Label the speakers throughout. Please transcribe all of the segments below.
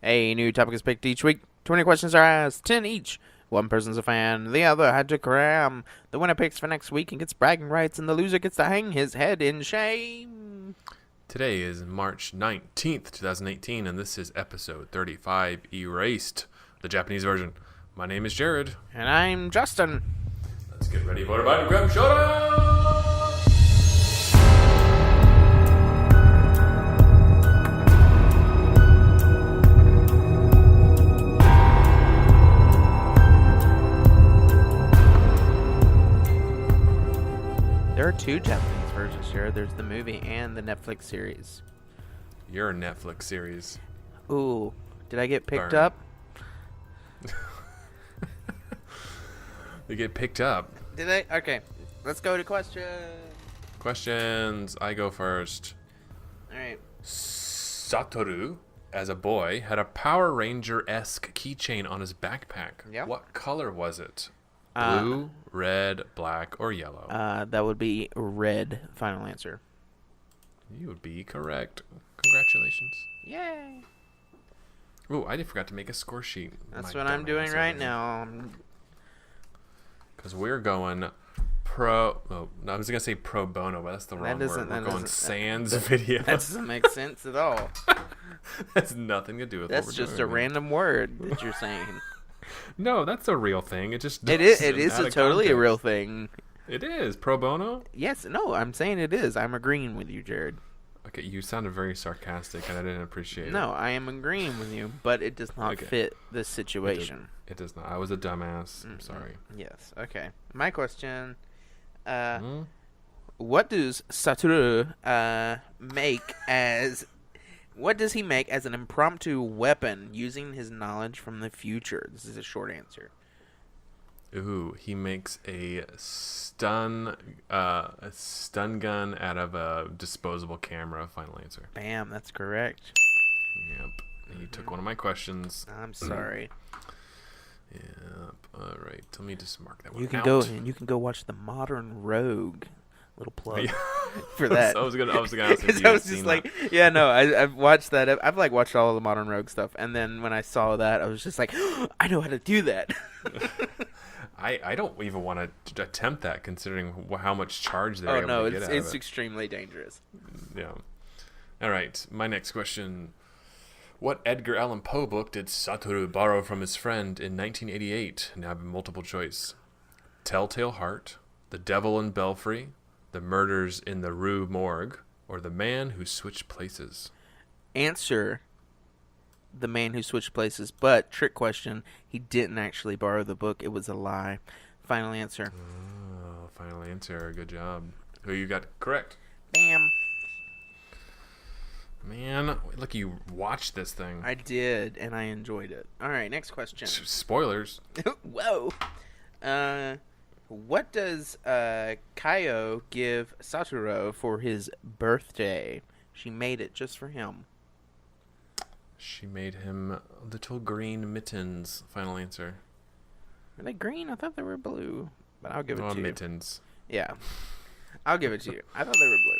Speaker 1: A new topic is picked each week. 20 questions are asked, 10 each. One person's a fan, the other had to cram. The winner picks for next week and gets bragging rights, and the loser gets to hang his head in shame.
Speaker 2: Today is March 19th, 2018, and this is episode 35, Erased, the Japanese version. My name is Jared.
Speaker 1: And I'm Justin.
Speaker 2: Let's get ready for the Fan-Cram Showdown!
Speaker 1: There are two Japanese versions here. There's the movie and the Netflix series.
Speaker 2: Your Netflix series.
Speaker 1: Ooh, did I get picked
Speaker 2: Burn.
Speaker 1: up?
Speaker 2: They get picked up.
Speaker 1: Did I? Okay, let's go to questions.
Speaker 2: Questions. I go first.
Speaker 1: All right.
Speaker 2: Satoru, as a boy, had a Power Ranger-esque keychain on his backpack.
Speaker 1: Yep.
Speaker 2: What color was it? Blue, red, black, or yellow?
Speaker 1: That would be red. Final answer.
Speaker 2: You would be correct. Congratulations.
Speaker 1: Yay!
Speaker 2: Ooh, I forgot to make a score sheet.
Speaker 1: That's what I'm doing right now.
Speaker 2: Because we're going pro... Oh, no, I was going to say pro bono, but that's the wrong word. We're going sans video.
Speaker 1: That doesn't make sense at all.
Speaker 2: That's nothing to do with what we're
Speaker 1: That's
Speaker 2: doing.
Speaker 1: just a random word that you're saying.
Speaker 2: No, that's a real thing. It
Speaker 1: is totally a real thing.
Speaker 2: It is. Pro bono?
Speaker 1: Yes. No, I'm saying it is. I'm agreeing with you, Jared.
Speaker 2: Okay, you sounded very sarcastic, and I didn't appreciate it.
Speaker 1: No, I am agreeing with you, but it does not fit this situation.
Speaker 2: It does not. I was a dumbass. I'm sorry.
Speaker 1: Yes. Okay. My question. What does Satoru make as... What does he make as an impromptu weapon using his knowledge from the future? This is a short answer.
Speaker 2: Ooh, he makes a stun gun out of a disposable camera. Final answer.
Speaker 1: Bam, that's correct.
Speaker 2: Yep. He took one of my questions.
Speaker 1: I'm sorry.
Speaker 2: Yep. All right. Let me just mark that one.
Speaker 1: You can
Speaker 2: out.
Speaker 1: you can go watch The Modern Rogue. Little plug for that.
Speaker 2: I was gonna ask if
Speaker 1: I was just like, yeah, no, I've watched that. I've watched all of the Modern Rogue stuff, and then when I saw that, I was just like, I know how to do that.
Speaker 2: I don't even want to attempt that, considering how much charge they're able to get out of it.
Speaker 1: It's extremely dangerous.
Speaker 2: Yeah. All right, my next question. What Edgar Allan Poe book did Satoru borrow from his friend in 1988? Now I have a multiple choice. Telltale Heart, The Devil in Belfry, The Murders in the Rue Morgue, or The Man Who Switched Places?
Speaker 1: Answer: The Man Who Switched Places. But trick question: he didn't actually borrow the book. It was a lie. Final answer.
Speaker 2: Oh, final answer. Good job. Who you got correct?
Speaker 1: Bam.
Speaker 2: Man, look, you watched this thing.
Speaker 1: I did, and I enjoyed it. All right, next question.
Speaker 2: Spoilers.
Speaker 1: Whoa. What does Kaio give Satoru for his birthday? She made it just for him.
Speaker 2: She made him little green mittens. Final answer.
Speaker 1: Are they green? I thought they were blue. But I'll give it to you.
Speaker 2: Mittens.
Speaker 1: Yeah. I'll give it to you. I thought they were blue.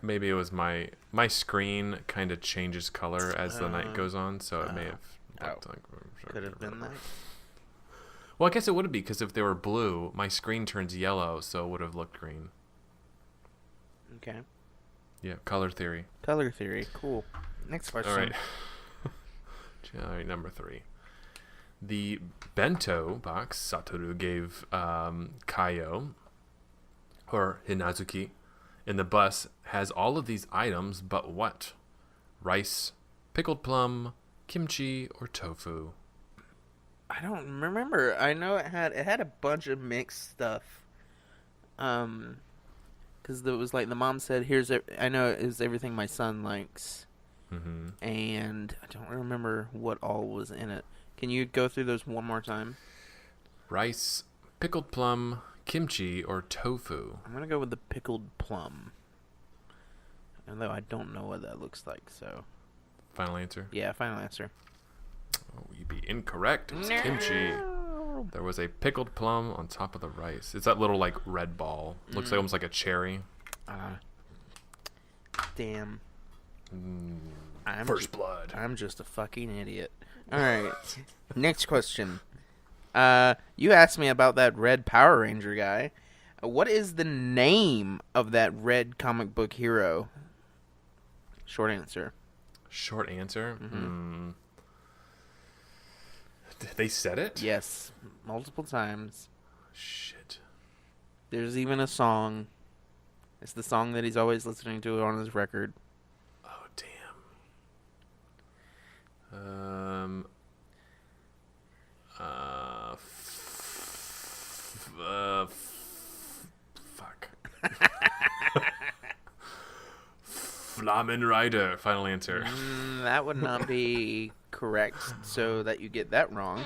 Speaker 2: Maybe it was my screen kind of changes color as the night goes on, so it may have looked like...
Speaker 1: Could have been that.
Speaker 2: Well, I guess it would be, because if they were blue, my screen turns yellow, so it would have looked green.
Speaker 1: Okay.
Speaker 2: Yeah, color theory.
Speaker 1: Color theory. Cool. Next question.
Speaker 2: All right. All right, number 3. The bento box Satoru gave Kaio, or Hinazuki, in the bus has all of these items, but what? Rice, pickled plum, kimchi, or tofu?
Speaker 1: I don't remember. I know it had a bunch of mixed stuff. Because it was like the mom said, I know it is everything my son likes.
Speaker 2: Mm-hmm.
Speaker 1: And I don't remember what all was in it. Can you go through those one more time?
Speaker 2: Rice, pickled plum, kimchi, or tofu?
Speaker 1: I'm going to go with the pickled plum. Although I don't know what that looks like, so...
Speaker 2: Final answer?
Speaker 1: Yeah, final answer.
Speaker 2: Oh, you'd be incorrect. It's kimchi. There was a pickled plum on top of the rice. It's that little, like, red ball. Looks like almost like a cherry.
Speaker 1: Damn.
Speaker 2: First blood.
Speaker 1: I'm just a fucking idiot. All right. Next question. You asked me about that red Power Ranger guy. What is the name of that red comic book hero? Short answer.
Speaker 2: Short answer? Mm-hmm. They said it?
Speaker 1: Yes. Multiple times.
Speaker 2: Shit.
Speaker 1: There's even a song. It's the song that he's always listening to on his record.
Speaker 2: Oh, damn. Fuck. Flamen Rider. Final answer.
Speaker 1: That would not be correct, so that you get that wrong.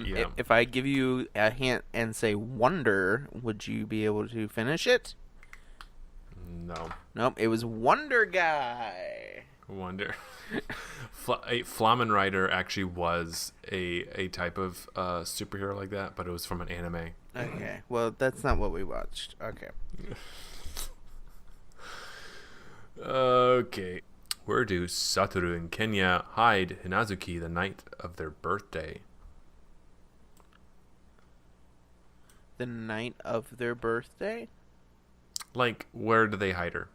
Speaker 2: Yeah.
Speaker 1: If I give you a hint and say Wonder, would you be able to finish it?
Speaker 2: No.
Speaker 1: Nope, it was Wonder Guy.
Speaker 2: Wonder. Flamen Rider actually was a type of superhero like that, but it was from an anime.
Speaker 1: Okay, well, that's not what we watched. Okay.
Speaker 2: Okay. Where do Satoru and Kenya hide Hinazuki the night of their birthday?
Speaker 1: The night of their birthday?
Speaker 2: Like, where do they hide her?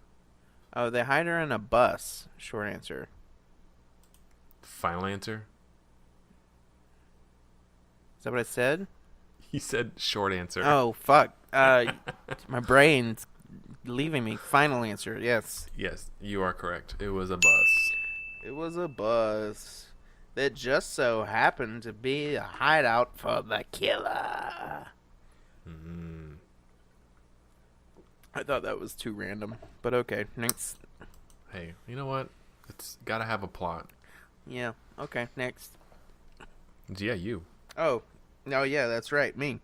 Speaker 1: Oh, they hide her in a bus. Short answer.
Speaker 2: Final answer?
Speaker 1: Is that what I said?
Speaker 2: He said short answer.
Speaker 1: Oh, fuck. My brain's leaving me. Final answer, yes.
Speaker 2: Yes, you are correct. It was a bus.
Speaker 1: It was a bus that just so happened to be a hideout for the killer.
Speaker 2: Mm.
Speaker 1: I thought that was too random, but okay. Next.
Speaker 2: Hey, you know what? It's gotta have a plot.
Speaker 1: Yeah, okay, next.
Speaker 2: Yeah, you.
Speaker 1: Oh, no, yeah, that's right, me.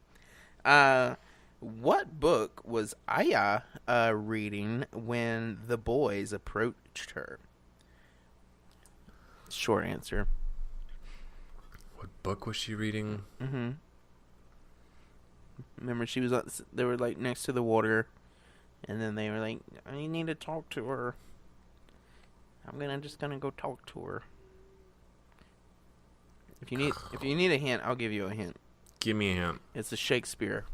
Speaker 1: What book was Aya reading when the boys approached her? Short answer.
Speaker 2: What book was she reading?
Speaker 1: Mm-hmm. Remember, she was. They were like next to the water, and then they were like, "I need to talk to her. I'm just gonna go talk to her." If you need a hint, I'll give you a hint.
Speaker 2: Give me a hint.
Speaker 1: It's a Shakespeare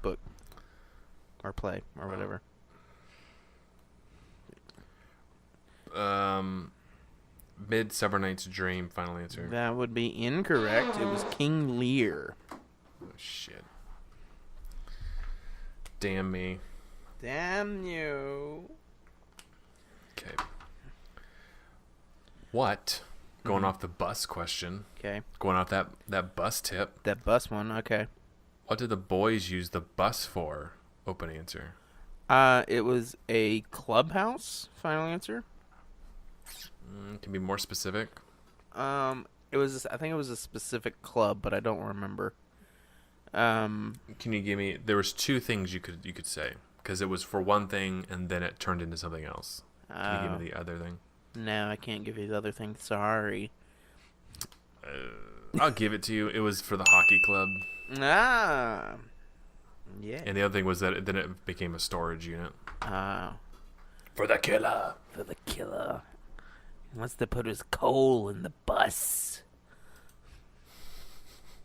Speaker 1: book or play or whatever.
Speaker 2: Midsummer Night's Dream. Final answer.
Speaker 1: That would be incorrect. It was King Lear.
Speaker 2: Oh, shit. Damn me.
Speaker 1: Damn you.
Speaker 2: Okay. What? Going off the bus question.
Speaker 1: Okay.
Speaker 2: Going off that bus tip.
Speaker 1: That bus one. Okay.
Speaker 2: What did the boys use the bus for? Open answer.
Speaker 1: It was a clubhouse. Final answer.
Speaker 2: Can be more specific.
Speaker 1: It was. I think it was a specific club, but I don't remember.
Speaker 2: Can you give me? There was two things you could say because it was for one thing and then it turned into something else. Can you give me the other thing?
Speaker 1: No, I can't give you the other thing. Sorry.
Speaker 2: I'll give it to you. It was for the hockey club.
Speaker 1: Ah. Yeah.
Speaker 2: And the other thing was that then it became a storage unit.
Speaker 1: For the killer. For the killer. He wants to put his coal in the bus.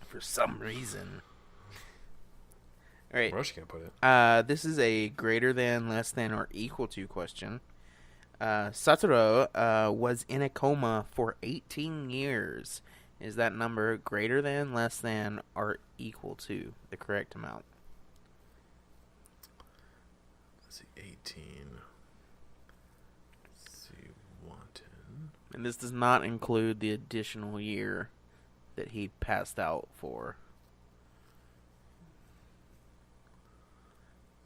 Speaker 1: For some reason. All right.
Speaker 2: Where else you gonna put it?
Speaker 1: This is a greater than, less than, or equal to question. Satoru was in a coma for 18 years. Is that number greater than, less than, or equal to the correct amount?
Speaker 2: Let's see, 18. Let's see, wanted.
Speaker 1: And this does not include the additional year that he passed out for.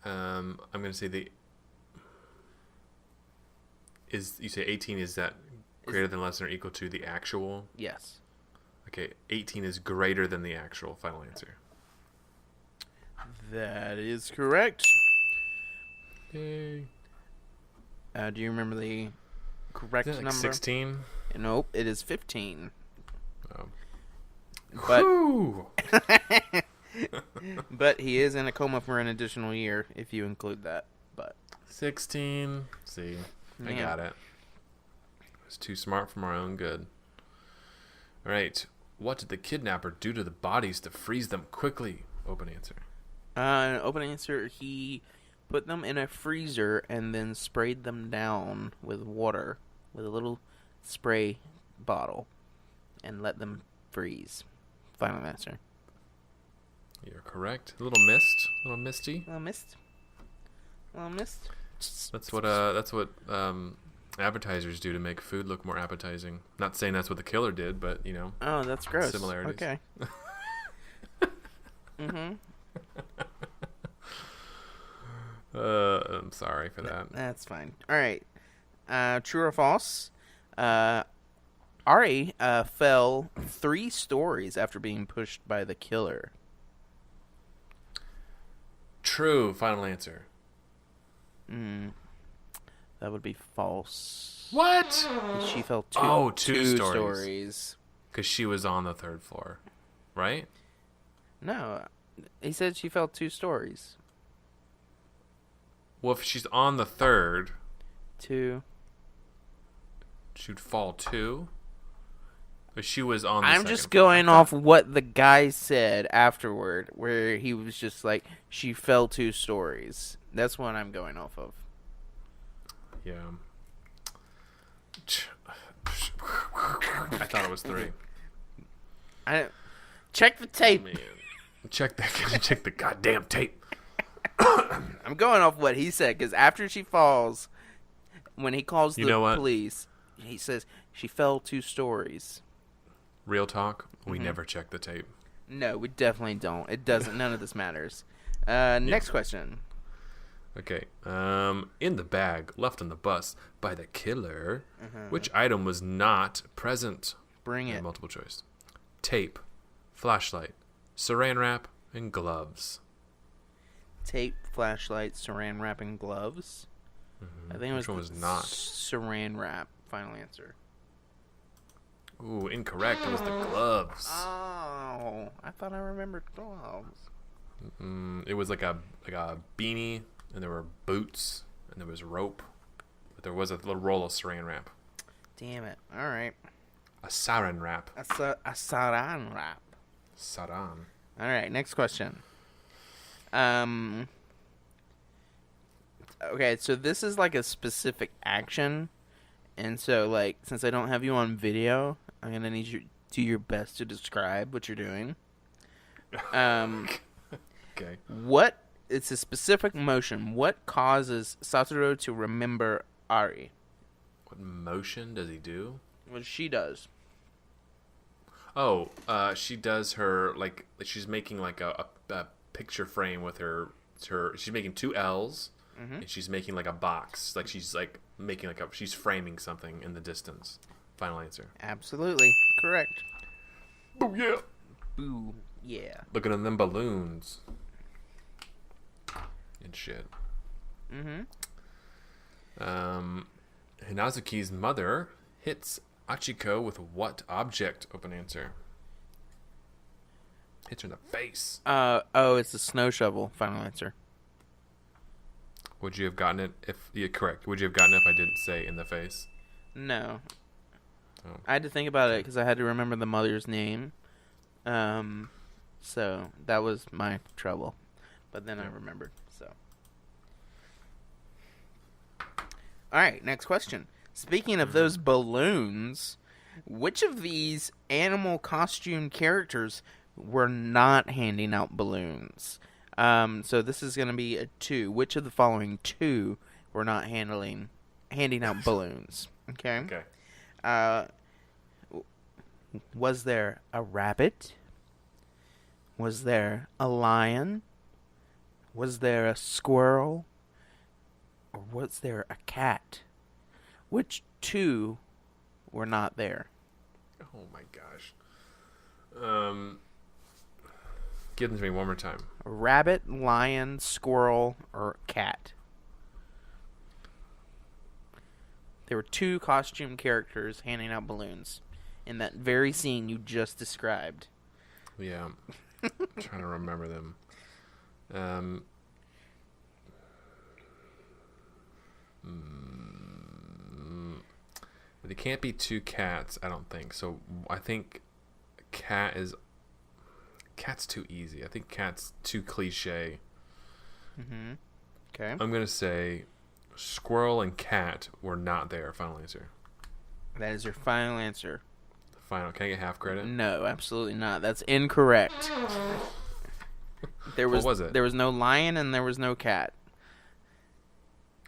Speaker 2: I'm gonna say you say 18 is that greater than, less than, or equal to the actual?
Speaker 1: Yes.
Speaker 2: Okay, 18 is greater than the actual. Final answer.
Speaker 1: That is correct.
Speaker 2: Yay.
Speaker 1: Do you remember the correct
Speaker 2: Is it like
Speaker 1: number?
Speaker 2: 16?
Speaker 1: Nope, it is 15.
Speaker 2: Oh.
Speaker 1: But
Speaker 2: Whew.
Speaker 1: but he is in a coma for an additional year if you include that. But
Speaker 2: 16. See, I
Speaker 1: Yeah.
Speaker 2: got it. It's too smart for our own good. All right. What did the kidnapper do to the bodies to freeze them quickly? Open answer.
Speaker 1: Open answer, he put them in a freezer and then sprayed them down with water, with a little spray bottle, and let them freeze. Final answer.
Speaker 2: You're correct. A little mist. A little misty.
Speaker 1: A little mist. A little mist.
Speaker 2: That's what advertisers do to make food look more appetizing. Not saying that's what the killer did, but
Speaker 1: Oh, that's gross.
Speaker 2: similarities.
Speaker 1: Okay. Mm-hmm.
Speaker 2: I'm sorry for that.
Speaker 1: That's fine. All right. True or false? Ari fell 3 stories after being pushed by the killer.
Speaker 2: True. Final answer.
Speaker 1: That would be false.
Speaker 2: What?
Speaker 1: She fell
Speaker 2: two
Speaker 1: two
Speaker 2: stories.
Speaker 1: stories.
Speaker 2: Because she was on the 3rd floor, right?
Speaker 1: No, he said she fell 2 stories.
Speaker 2: Well, if she's on the 3rd,
Speaker 1: 2.
Speaker 2: she'd fall 2. But she was on the
Speaker 1: I'm
Speaker 2: 2nd
Speaker 1: just
Speaker 2: floor.
Speaker 1: going off what the guy said afterward, where he was just like, she fell 2 stories. That's what I'm going off of.
Speaker 2: Yeah. I thought it was 3.
Speaker 1: Check the tape.
Speaker 2: Man. Check the goddamn tape.
Speaker 1: I'm going off what he said, because after she falls, when he calls
Speaker 2: You know
Speaker 1: the
Speaker 2: what?
Speaker 1: police, he says she fell 2 stories.
Speaker 2: Real talk, we never check the tape.
Speaker 1: No, we definitely don't. It doesn't. None of this matters. Next question.
Speaker 2: Okay. In the bag left on the bus by the killer, which item was not present?
Speaker 1: Bring it.
Speaker 2: Multiple choice. Tape, flashlight, saran wrap, and gloves.
Speaker 1: Tape, flashlight, saran wrap, and gloves. I think it
Speaker 2: Which one was
Speaker 1: the
Speaker 2: not?
Speaker 1: saran wrap. Final answer.
Speaker 2: Ooh, incorrect. It was the gloves.
Speaker 1: Oh, I thought I remembered gloves.
Speaker 2: It was like a beanie, and there were boots, and there was rope, but there was a little roll of saran wrap.
Speaker 1: Damn it. All right.
Speaker 2: A saran wrap.
Speaker 1: A saran wrap.
Speaker 2: Saran.
Speaker 1: All right, next question. Okay, so this is like a specific action, and so like since I don't have you on video, I'm gonna need you to do your best to describe what you're doing.
Speaker 2: Okay.
Speaker 1: What? It's a specific motion. What causes Satoru to remember Ari?
Speaker 2: What motion does he do?
Speaker 1: What she does.
Speaker 2: Oh, she does her like she's making like a picture frame with her. She's making 2 L's, and she's making like a box. Like she's like making like she's framing something in the distance. Final answer.
Speaker 1: Absolutely correct.
Speaker 2: Oh yeah.
Speaker 1: Boo. Yeah.
Speaker 2: Looking at them balloons and shit. Hinazuki's mother hits Achiko with what object? Open answer. Hits her in the face.
Speaker 1: It's a snow shovel. Final answer.
Speaker 2: Would you have gotten it if... Yeah, correct. Would you have gotten it if I didn't say in the face?
Speaker 1: No.
Speaker 2: Oh.
Speaker 1: I had to think about it because I had to remember the mother's name. So that was my trouble. But then I remembered, so. Alright, next question. Speaking of those balloons, which of these animal costume characters were not handing out balloons? So this is going to be a 2. Which of the following 2 were not handing out balloons? Okay.
Speaker 2: Okay.
Speaker 1: Was there a rabbit? Was there a lion? Was there a squirrel? Or was there a cat? Which 2 were not there?
Speaker 2: Oh my gosh. Give them to me one more time.
Speaker 1: A rabbit, lion, squirrel, or cat? There were 2 costume characters handing out balloons in that very scene you just described.
Speaker 2: Yeah. I'm trying to remember them. There can't be two cats, I don't think. So I think cat's too easy. I think cat's too cliche.
Speaker 1: Mm-hmm. Okay.
Speaker 2: I'm going to say squirrel and cat were not there. Final answer.
Speaker 1: That is your final answer.
Speaker 2: Final. Can I get half credit?
Speaker 1: No, absolutely not. That's incorrect.
Speaker 2: What was it?
Speaker 1: There was no lion and there was no cat.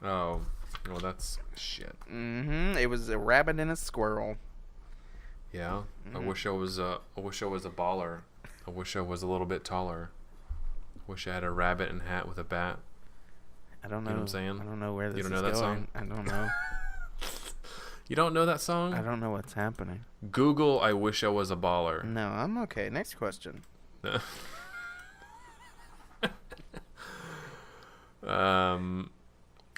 Speaker 2: Oh, well, that's shit.
Speaker 1: Mm-hmm. It was a rabbit and a squirrel.
Speaker 2: Yeah.
Speaker 1: Mm-hmm.
Speaker 2: I wish I was a baller. I wish I was a little bit taller. I wish I had a rabbit and hat with a bat.
Speaker 1: I don't know.
Speaker 2: You know what I'm saying?
Speaker 1: I don't know where this
Speaker 2: You don't
Speaker 1: is
Speaker 2: know that
Speaker 1: going.
Speaker 2: song?
Speaker 1: I don't know.
Speaker 2: You don't know that song?
Speaker 1: I don't know what's happening.
Speaker 2: Google I wish I was a baller.
Speaker 1: No, I'm okay. Next question.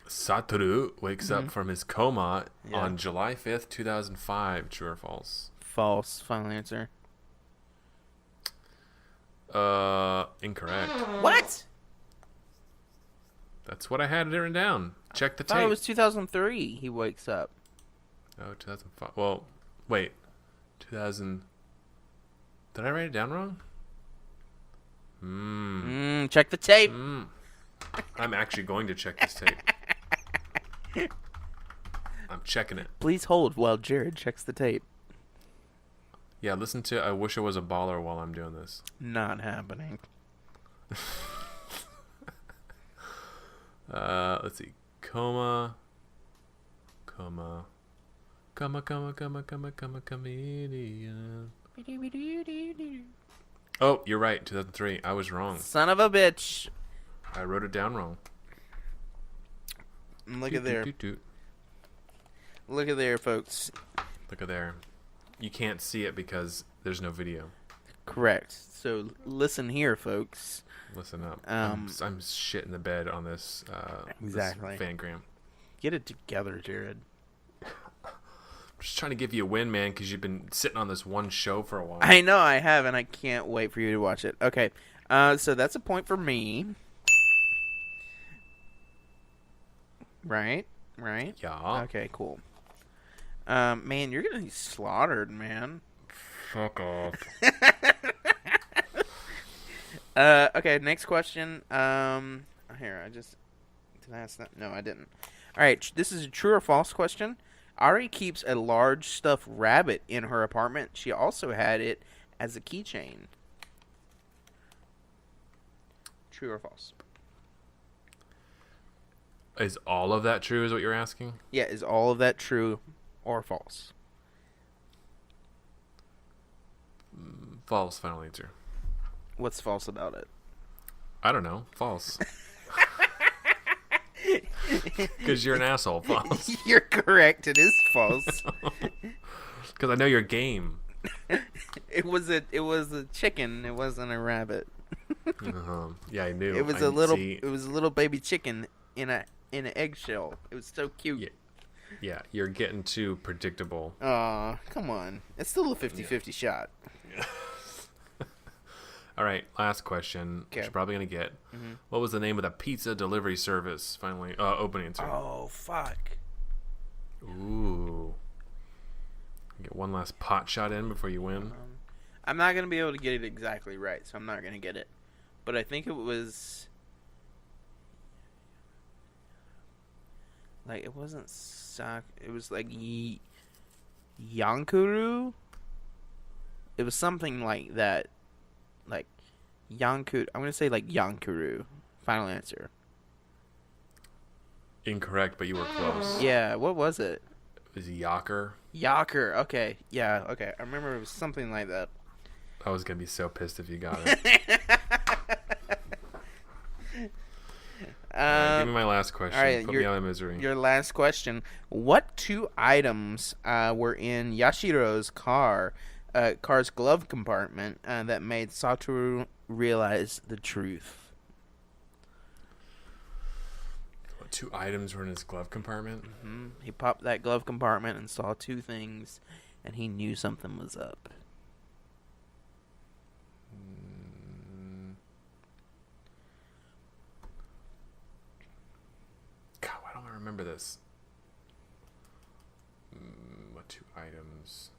Speaker 2: Satoru wakes up
Speaker 1: Mhm.
Speaker 2: from his coma
Speaker 1: Yeah.
Speaker 2: on July 5th, 2005. True or false?
Speaker 1: False. Final answer.
Speaker 2: Incorrect.
Speaker 1: What?
Speaker 2: That's what I had written down. Check the
Speaker 1: I thought
Speaker 2: tape.
Speaker 1: it was 2003 he wakes up.
Speaker 2: Oh, 2005. Well, wait. 2000. Did I write it down wrong?
Speaker 1: Check the tape.
Speaker 2: I'm actually going to check this tape. I'm checking it.
Speaker 1: Please hold while Jared checks the tape.
Speaker 2: Yeah, listen to I Wish I Was a Baller while I'm doing this.
Speaker 1: Not happening.
Speaker 2: Let's see. Comedian. Oh, you're right. 2003. I was wrong.
Speaker 1: Son of a bitch.
Speaker 2: I wrote it down wrong.
Speaker 1: Look at there. Look at there, folks.
Speaker 2: Look at there. You can't see it because there's no video.
Speaker 1: Correct. So listen here, folks.
Speaker 2: Listen up.
Speaker 1: Um,
Speaker 2: I'm shitting the bed on this.
Speaker 1: Exactly.
Speaker 2: This Fan-Cram.
Speaker 1: Get it together, Jared.
Speaker 2: I'm just trying to give you a win, man, because you've been sitting on this one show for a while.
Speaker 1: I know I have, and I can't wait for you to watch it. Okay. So that's a point for me. Right?
Speaker 2: Yeah.
Speaker 1: Okay, cool. Man, you're gonna be slaughtered, man.
Speaker 2: Fuck off.
Speaker 1: Okay, next question. Here, did I ask that? No, I didn't. All right, this is a true or false question. Ari keeps a large stuffed rabbit in her apartment. She also had it as a keychain. True or false?
Speaker 2: Is all of that true, is what you're asking?
Speaker 1: Yeah, is all of that true or false?
Speaker 2: False, final answer.
Speaker 1: What's false about it?
Speaker 2: I don't know. False. Because you're an asshole. False.
Speaker 1: You're correct. It is false.
Speaker 2: Because I know your game.
Speaker 1: It was a chicken. It wasn't a rabbit.
Speaker 2: Yeah, I knew.
Speaker 1: It was a little baby chicken in an eggshell. It was so cute.
Speaker 2: Yeah, you're getting too predictable.
Speaker 1: Aw, come on. It's still a 50-50 shot.
Speaker 2: All right, last question.
Speaker 1: Okay.
Speaker 2: Which you're probably going to get.
Speaker 1: Mm-hmm.
Speaker 2: What was the name of the pizza delivery service? Finally, open answer.
Speaker 1: Oh, fuck.
Speaker 2: Ooh. Get one last pot shot in before you win.
Speaker 1: I'm not going to be able to get it exactly right, so I'm not going to get it. But I think it was... Like, it wasn't it was like Yankuru? It was something like that. Like, Yankuru. I'm going to say, like, Yankuru. Final answer.
Speaker 2: Incorrect, but you were close.
Speaker 1: Yeah, what was it?
Speaker 2: It was Yaker.
Speaker 1: Yaker. Okay. Yeah, okay. I remember it was something like that.
Speaker 2: I was going to be so pissed if you got it. Right, give me my last question.
Speaker 1: All right,
Speaker 2: Put me out of misery.
Speaker 1: Your last question. What two items were in Yashiro's car's glove compartment that made Satoru realize the truth?
Speaker 2: What two items were in his glove compartment?
Speaker 1: Mm-hmm. He popped that glove compartment and saw two things, and he knew something was up.
Speaker 2: God, why don't I remember this? What 2 items.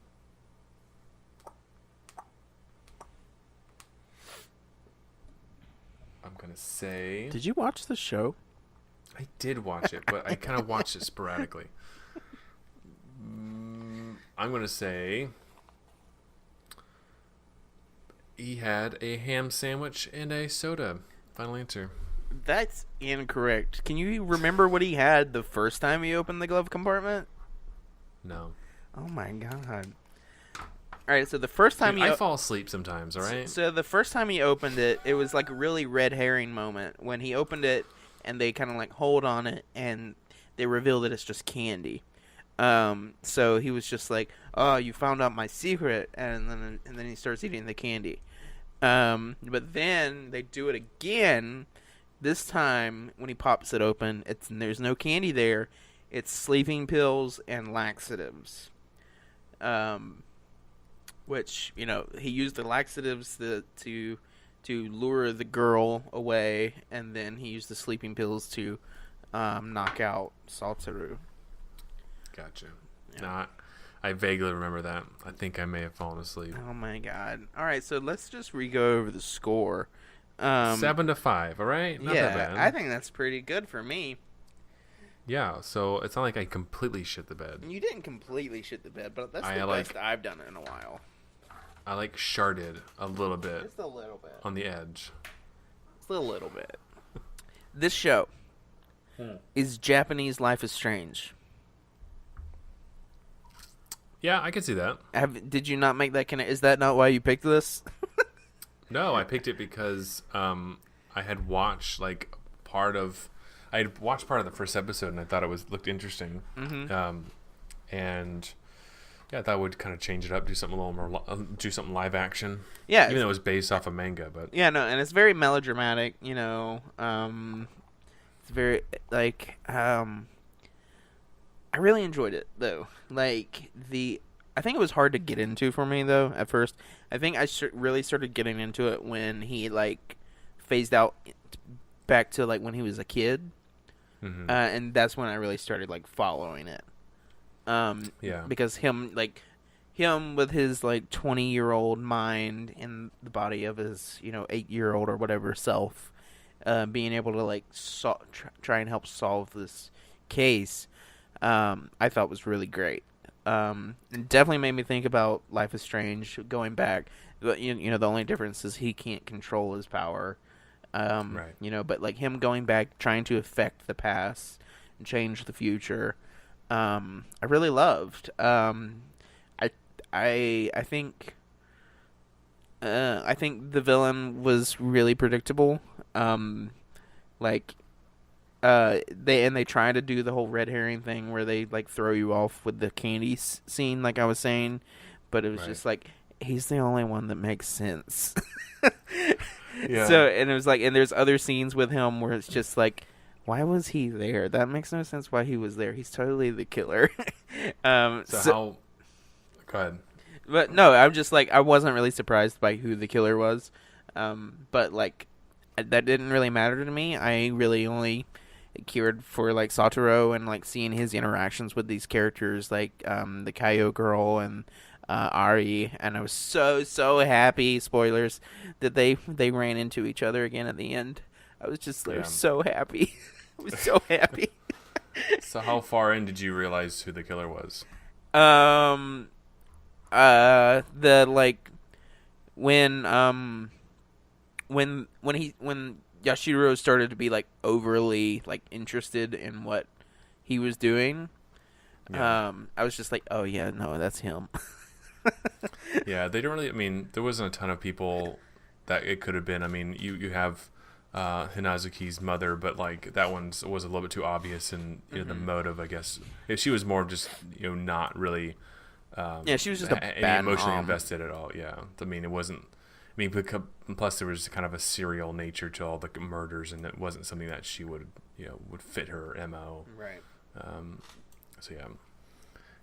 Speaker 2: I'm gonna say
Speaker 1: Did you watch the show?
Speaker 2: I did watch it, but I kind of watched it sporadically. I'm gonna say he had a ham sandwich and a soda. Final answer.
Speaker 1: That's incorrect. Can you remember what he had the first time he opened the glove compartment?
Speaker 2: No.
Speaker 1: Oh my god. Alright, so the first time
Speaker 2: Dude, I fall asleep sometimes, alright?
Speaker 1: So the first time he opened it, it was like a really red herring moment. When he opened it and they kind of like hold on it and they reveal that it's just candy. So he was just like, "Oh, you found out my secret," and then he starts eating the candy. But then they do it again. This time, when he pops it open, there's no candy there. It's sleeping pills and laxatives. Which, you know, he used the laxatives to lure the girl away, and then he used the sleeping pills to knock out Satoru.
Speaker 2: Gotcha.
Speaker 1: Yeah.
Speaker 2: No, I vaguely remember that. I think I may have fallen asleep.
Speaker 1: Oh my god! All right, so let's just re-go over the score.
Speaker 2: 7-5. All right, not that bad.
Speaker 1: I think that's pretty good for me.
Speaker 2: Yeah, so it's not like I completely shit the bed.
Speaker 1: You didn't completely shit the bed, but that's the best I've done in a while.
Speaker 2: I like sharded a little bit.
Speaker 1: Just a little bit.
Speaker 2: On the edge.
Speaker 1: Just a little bit. This show is Japanese Life is Strange.
Speaker 2: Yeah, I could see that.
Speaker 1: Did you not make that connection? Is that not why you picked this?
Speaker 2: No, I picked it because I had watched part of the first episode and I thought it looked interesting.
Speaker 1: Mm-hmm.
Speaker 2: And yeah, I thought I would kind of change it up, do something a little more, do something live action.
Speaker 1: Yeah,
Speaker 2: even though it was based off a manga, but
Speaker 1: yeah, no, and it's very melodramatic. You know, it's very I really enjoyed it though. I think it was hard to get into for me though at first. I think I really started getting into it when he phased out back to when he was a kid, and that's when I really started following it.
Speaker 2: Yeah,
Speaker 1: because him with his 20-year-old mind in the body of his 8-year-old or whatever self, being able to try and help solve this case. I thought was really great. It definitely made me think about Life is Strange going back. But, the only difference is he can't control his power.
Speaker 2: right.
Speaker 1: But him going back, trying to affect the past and change the future, I really loved. I think the villain was really predictable. They try to do the whole red herring thing where they throw you off with the candy scene, like I was saying, but it was just he's the only one that makes sense.
Speaker 2: Yeah.
Speaker 1: So and it was and there's other scenes with him where it's just why was he there? That makes no sense. Why he was there? He's totally the killer.
Speaker 2: Go ahead.
Speaker 1: But no, I'm just I wasn't really surprised by who the killer was, but that didn't really matter to me. I really only cared for Satoru and seeing his interactions with these characters the Kaio girl and Ari, and I was so happy, spoilers, that they ran into each other again at the end. I was just so happy. I was so happy.
Speaker 2: So how far in did you realize who the killer was?
Speaker 1: When Yashiro started to be overly interested in what he was doing, I was just oh yeah, no, that's him.
Speaker 2: Yeah, they don't really. I mean, there wasn't a ton of people that it could have been. I mean, you have Hinazuki's mother, but that one was a little bit too obvious, and the motive, I guess, if she was more just not really.
Speaker 1: Yeah, she was just a bad
Speaker 2: emotionally
Speaker 1: mom.
Speaker 2: invested at all. Yeah, I mean, it wasn't. I mean, plus there was kind of a serial nature to all the murders, and it wasn't something that she would fit her MO.
Speaker 1: Right.
Speaker 2: So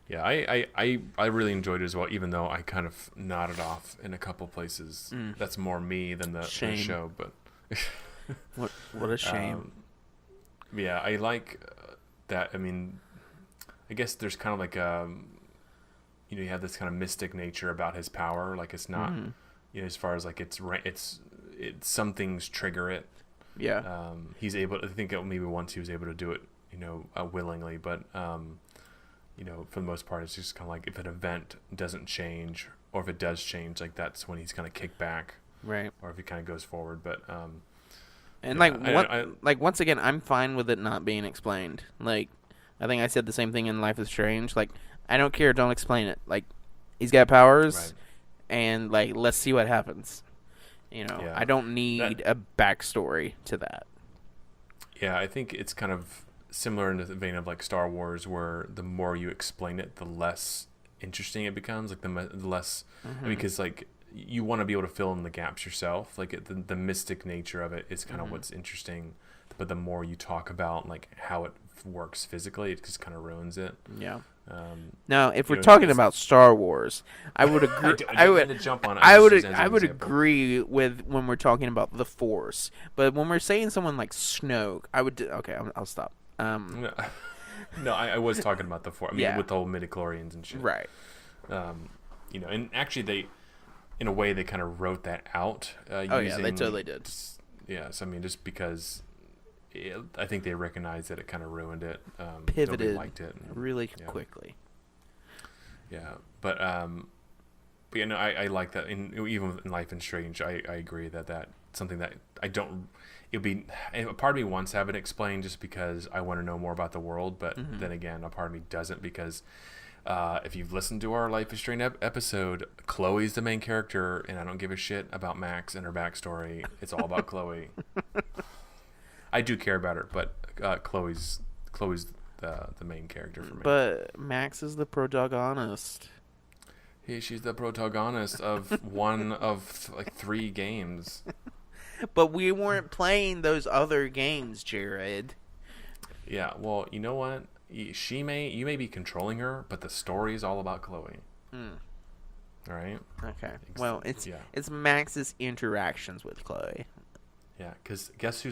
Speaker 2: yeah, I really enjoyed it as well, even though I kind of nodded off in a couple places. That's more me than the show, but
Speaker 1: what a shame.
Speaker 2: Yeah, I like that. I mean, I guess there's kind of you have this kind of mystic nature about his power. Like it's not, as far as like it's some things trigger it.
Speaker 1: Yeah.
Speaker 2: He's able. I think maybe once he was able to do it, willingly, but for the most part, it's just kind of like if an event doesn't change, or if it does change, like that's when he's kind of kicked back,
Speaker 1: right?
Speaker 2: Or if he kind of goes forward, but
Speaker 1: and like once again, I'm fine with it not being explained. Like, I think I said the same thing in Life is Strange. Like, I don't care, don't explain it. Like, he's got powers,
Speaker 2: right.
Speaker 1: And like, let's see what happens. I don't need a backstory to that.
Speaker 2: Yeah, I think it's kind of similar in the vein of like Star Wars, where the more you explain it, the less interesting it becomes. Like the less, because like you want to be able to fill in the gaps yourself. Like the mystic nature of it is kind of what's interesting, but the more you talk about like how it works physically, it just kind of ruins it.
Speaker 1: Yeah. Now, if we're talking about Star Wars, I would agree. I would agree with when we're talking about the Force, but when we're saying someone like Snoke, I would. Okay, I'll stop.
Speaker 2: No, I was talking about the Force. I mean, with the whole midichlorians and shit,
Speaker 1: right?
Speaker 2: And actually, they, in a way, they kind of wrote that out.
Speaker 1: They totally did.
Speaker 2: Yes, I mean, just because. I think they recognized that it kind of ruined it.
Speaker 1: Pivoted,
Speaker 2: nobody liked it
Speaker 1: really quickly.
Speaker 2: Yeah, but I like that. Even in Life is Strange, I agree that something that I don't. It'd be a part of me wants to have it explained just because I want to know more about the world, but then again, a part of me doesn't because if you've listened to our Life is Strange episode, Chloe's the main character, and I don't give a shit about Max and her backstory. It's all about Chloe. I do care about her, but Chloe's the main character for me.
Speaker 1: But Max is the protagonist.
Speaker 2: Hey, she's the protagonist of one of like 3 games.
Speaker 1: But we weren't playing those other games, Jared.
Speaker 2: Yeah, well, you know what? You may be controlling her, but the story is all about Chloe. All right.
Speaker 1: Okay. Well, it's Max's interactions with Chloe.
Speaker 2: Yeah, because guess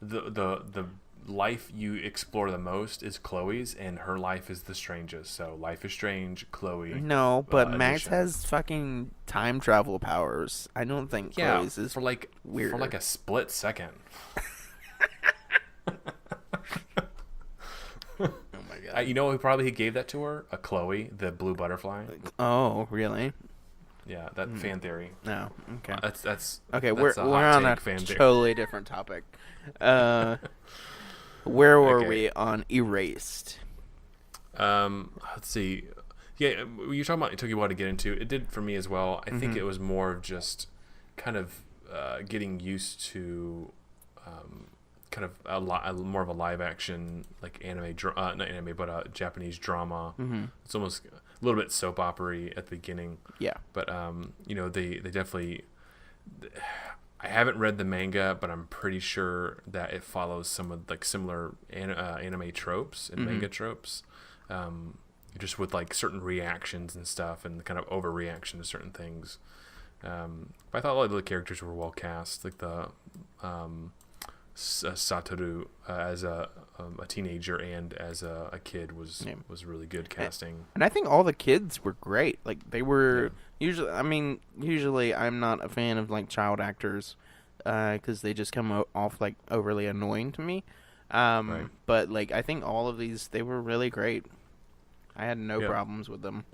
Speaker 2: the life you explore the most is Chloe's, and her life is the strangest. So Life is Strange, Chloe.
Speaker 1: No, but Max has fucking time travel powers. I don't think Chloe's is
Speaker 2: for like
Speaker 1: weird.
Speaker 2: For like a split second.
Speaker 1: Oh my god!
Speaker 2: You know who probably gave that to her? A Chloe, the blue butterfly.
Speaker 1: Oh, really?
Speaker 2: Yeah, that fan theory.
Speaker 1: No, okay.
Speaker 2: That's
Speaker 1: okay.
Speaker 2: That's
Speaker 1: We're on a totally different topic. Where were we on Erased?
Speaker 2: Let's see. Yeah, you're talking about it took you a while to get into. It did for me as well. I think it was more of just kind of getting used to kind of more of a live action like anime, not anime, but Japanese drama. It's almost a little bit soap opera-y at the beginning.
Speaker 1: Yeah.
Speaker 2: But they definitely. I haven't read the manga, but I'm pretty sure that it follows some of like similar anime tropes and manga tropes, just with like certain reactions and stuff, and the kind of overreaction to certain things. But I thought a lot of the characters were well cast, like the Satoru as a teenager and as a kid was really good casting.
Speaker 1: And I think all the kids were great. Like they were usually I'm not a fan of like child actors because they just come off like overly annoying to me. Right. But like I think all of these they were really great. I had no problems with them.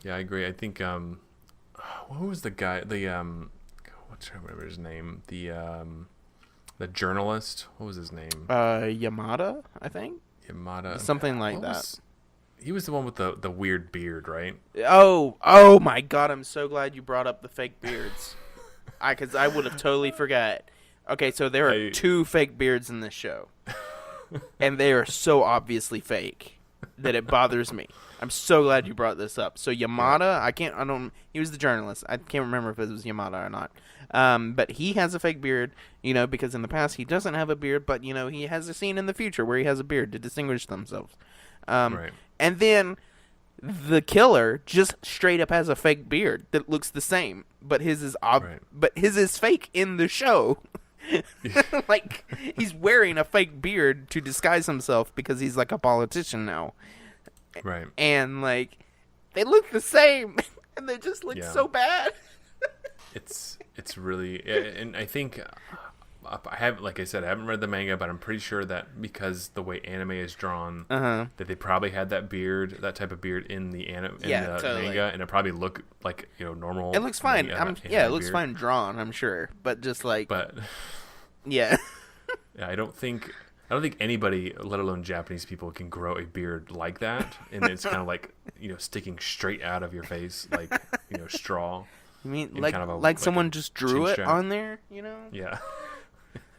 Speaker 2: Yeah, I agree. I think what was the guy? The what's remember his name? The journalist. What was his name?
Speaker 1: Yamada, I think.
Speaker 2: Yamada.
Speaker 1: Something like that.
Speaker 2: He was the one with the weird beard, right?
Speaker 1: Oh my god! I'm so glad you brought up the fake beards. Because I would have totally forgot. Okay, so there are 2 fake beards in this show, and they are so obviously fake that it bothers me. I'm so glad you brought this up. So Yamada, he was the journalist. I can't remember if it was Yamada or not. But he has a fake beard, because in the past he doesn't have a beard, but he has a scene in the future where he has a beard to distinguish themselves.
Speaker 2: Right.
Speaker 1: And then the killer just straight up has a fake beard that looks the same, but his is but his is fake in the show. Like he's wearing a fake beard to disguise himself because he's like a politician now.
Speaker 2: Right.
Speaker 1: And like they look the same, and they just look
Speaker 2: Yeah.
Speaker 1: so bad.
Speaker 2: It's really, and I think I have, like I said, I haven't read the manga, but I'm pretty sure that because the way anime is drawn, that they probably had that type of beard in the
Speaker 1: totally.
Speaker 2: manga, and it probably look like normal.
Speaker 1: It looks fine. It looks
Speaker 2: beard.
Speaker 1: fine drawn, I'm sure, but just like
Speaker 2: But
Speaker 1: yeah.
Speaker 2: yeah, I don't think anybody, let alone Japanese people, can grow a beard like that, and it's kind of like sticking straight out of your face like straw.
Speaker 1: You mean
Speaker 2: in
Speaker 1: like
Speaker 2: kind of a-
Speaker 1: like
Speaker 2: like
Speaker 1: someone
Speaker 2: a
Speaker 1: just drew
Speaker 2: chin
Speaker 1: it
Speaker 2: strap.
Speaker 1: on there,
Speaker 2: Yeah,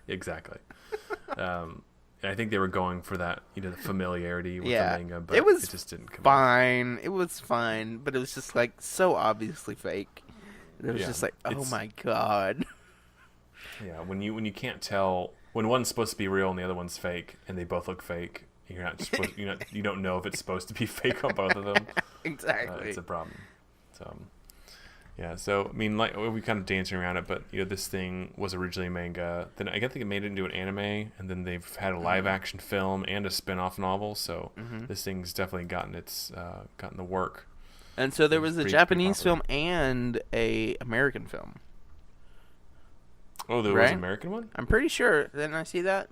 Speaker 2: exactly. And I think they were going for that, the familiarity with the manga, but
Speaker 1: it was
Speaker 2: it just didn't come out.
Speaker 1: fine. It was fine, but it was just like so obviously fake. It was
Speaker 2: Yeah,
Speaker 1: just like, oh
Speaker 2: it's-
Speaker 1: my god.
Speaker 2: Yeah, when you can't tell when one's supposed to be real and the other one's fake, and they both look fake, you're not supposed, you don't know if it's supposed to be fake on both of them.
Speaker 1: Exactly.
Speaker 2: It's a problem. So. Yeah, so I mean, like we kind of dancing around it, but this thing was originally a manga. Then I think it made it into an anime, and then they've had a live action film and a spin-off novel. So this thing's definitely gotten the work.
Speaker 1: And so there was a
Speaker 2: Pretty
Speaker 1: Japanese
Speaker 2: popular.
Speaker 1: film and a American film.
Speaker 2: Oh, there was
Speaker 1: Right?
Speaker 2: an American one?
Speaker 1: I'm pretty sure. Didn't I see that?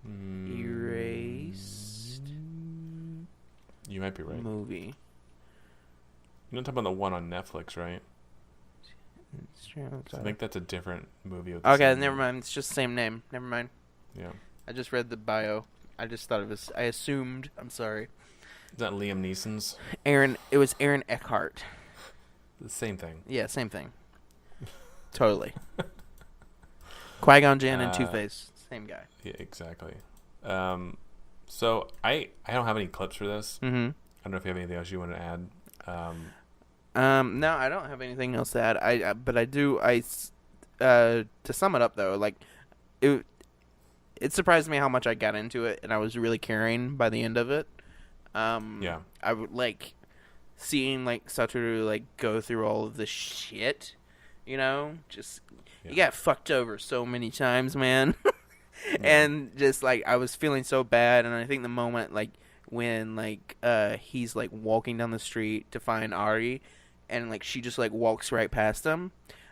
Speaker 2: Mm,
Speaker 1: Erased
Speaker 2: you might be right.
Speaker 1: movie.
Speaker 2: You're not talking about the one on Netflix, right? I think that's a different movie. With the
Speaker 1: Okay,
Speaker 2: same
Speaker 1: never
Speaker 2: name.
Speaker 1: mind. It's just the same name. Never mind.
Speaker 2: Yeah,
Speaker 1: I just read the bio. I just thought it was. I assumed. I'm sorry.
Speaker 2: is that Liam Neeson's?
Speaker 1: It was Aaron Eckhart.
Speaker 2: The same thing.
Speaker 1: Yeah, same thing. Totally. Qui-Gon Jinn and
Speaker 2: Uh,
Speaker 1: Two-Face, same guy.
Speaker 2: Yeah, exactly. So I don't have any clips for this.
Speaker 1: Mm-hmm.
Speaker 2: I don't know if you have anything else you want to add.
Speaker 1: No, I don't have anything else to add. But I do. To sum it up though, like it surprised me how much I got into it, and I was really caring by the end of it.
Speaker 2: Yeah.
Speaker 1: I would like seeing like Satoru like go through all of this shit. Just you got fucked over so many times, man. And just like I was feeling so bad, and I think the moment like when like he's like walking down the street to find Ari, and like she just like walks right past him,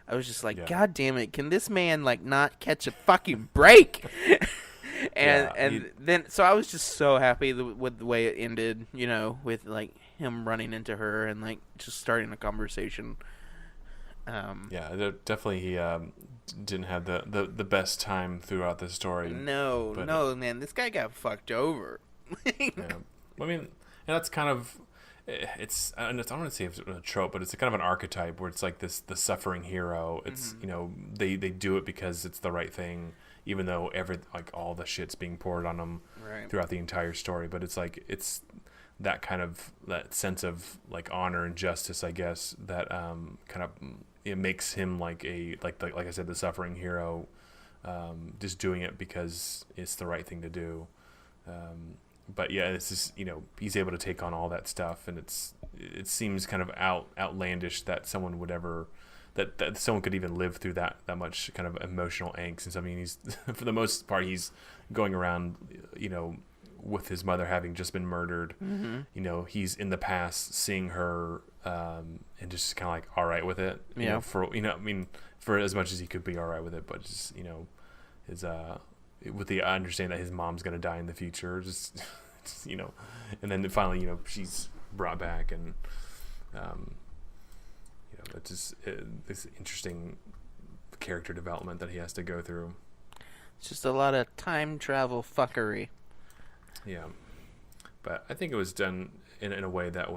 Speaker 1: I was just like, God damn it, can this man like not catch a fucking break? Then so I was just so happy with the way it ended, with like him running into her and like just starting a conversation.
Speaker 2: Definitely he didn't have the best time throughout the story.
Speaker 1: No, man, this guy got fucked over.
Speaker 2: Yeah. I mean, and that's kind of I don't want to say it's a trope, but it's kind of an archetype where it's like the suffering hero. It's they do it because it's the right thing, even though all the shit's being poured on them throughout the entire story. But it's like it's that kind of that sense of like honor and justice, I guess, that kind of it makes him like I said, the suffering hero, just doing it because it's the right thing to do. But yeah, it's just he's able to take on all that stuff, and it seems kind of outlandish that someone would ever that someone could even live through that much kind of emotional angst. And so, I mean, he's for the most part he's going around with his mother having just been murdered. He's in the past seeing her and just kind of like all right with it. For as much as he could be all right with it, but just his with the understanding that his mom's gonna die in the future, just and then finally she's brought back, and it's just this interesting character development that he has to go through.
Speaker 1: It's just a lot of time travel fuckery.
Speaker 2: Yeah, but I think it was done in a way that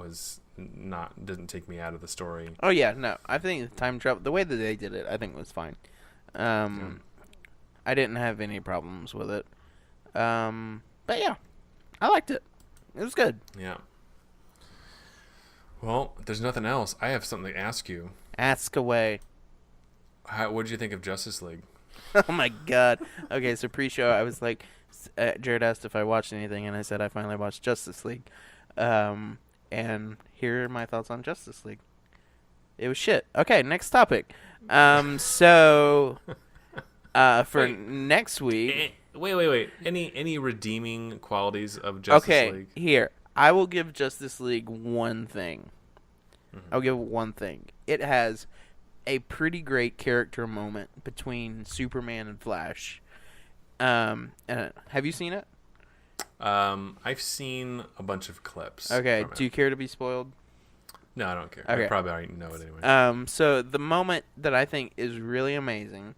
Speaker 2: doesn't take me out of the story.
Speaker 1: Oh yeah, no, I think time travel, the way that they did it, I think was fine. I didn't have any problems with it. But yeah, I liked it. It was good.
Speaker 2: Yeah. Well, if there's nothing else, I have something to ask you.
Speaker 1: Ask away.
Speaker 2: What did you think of Justice League?
Speaker 1: Oh my god. Okay, so pre-show, I was like, Jared asked if I watched anything, and I said I finally watched Justice League. And here are my thoughts on Justice League. It was shit. Okay, next topic. So for next week.
Speaker 2: Wait. Any redeeming qualities of Justice
Speaker 1: Okay,
Speaker 2: League?
Speaker 1: here. I will give Justice League one thing. I'll give it one thing. It has a pretty great character moment between Superman and Flash. Have you seen it?
Speaker 2: I've seen a bunch of clips.
Speaker 1: Okay. Do you care to be spoiled?
Speaker 2: No, I don't care.
Speaker 1: Okay.
Speaker 2: I probably already know it anyway.
Speaker 1: So the moment that I think is really amazing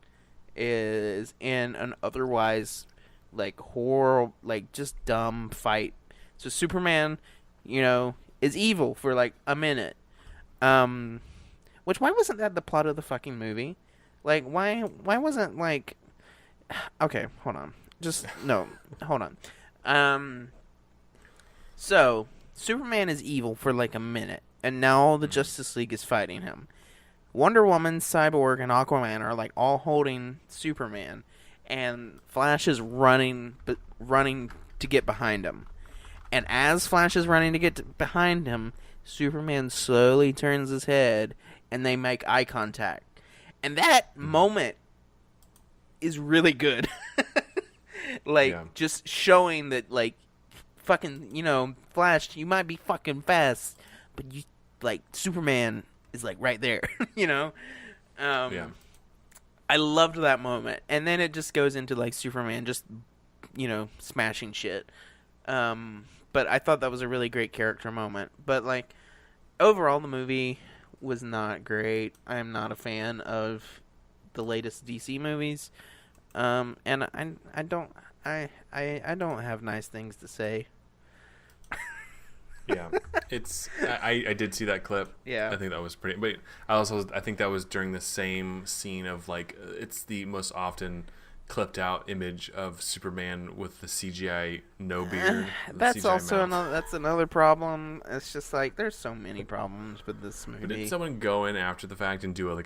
Speaker 1: is in an otherwise like horror, like just dumb fight. So Superman, is evil for like a minute. Why wasn't that the plot of the fucking movie? Like, why wasn't like, okay, hold on. Hold on. So Superman is evil for like a minute, and now all the Justice League is fighting him. Wonder Woman, Cyborg, and Aquaman are like all holding Superman, and Flash is running to get behind him. And as Flash is running to get behind him, Superman slowly turns his head, and they make eye contact. And that moment is really good. Just showing that, like, fucking, Flash, you might be fucking fast, but you, like, Superman is, like, right there, I loved that moment. And then it just goes into, like, Superman just, smashing shit. But I thought that was a really great character moment. But, like, overall, the movie was not great. I am not a fan of the latest DC movies. And I don't have nice things to say.
Speaker 2: Yeah, I did see that clip.
Speaker 1: Yeah,
Speaker 2: I think that was pretty. But I think that was during the same scene of like it's the most often clipped out image of Superman with the CGI no beard.
Speaker 1: That's
Speaker 2: CGI
Speaker 1: also
Speaker 2: mouth.
Speaker 1: another problem. It's just like there's so many problems with this movie.
Speaker 2: But did someone go in after the fact and do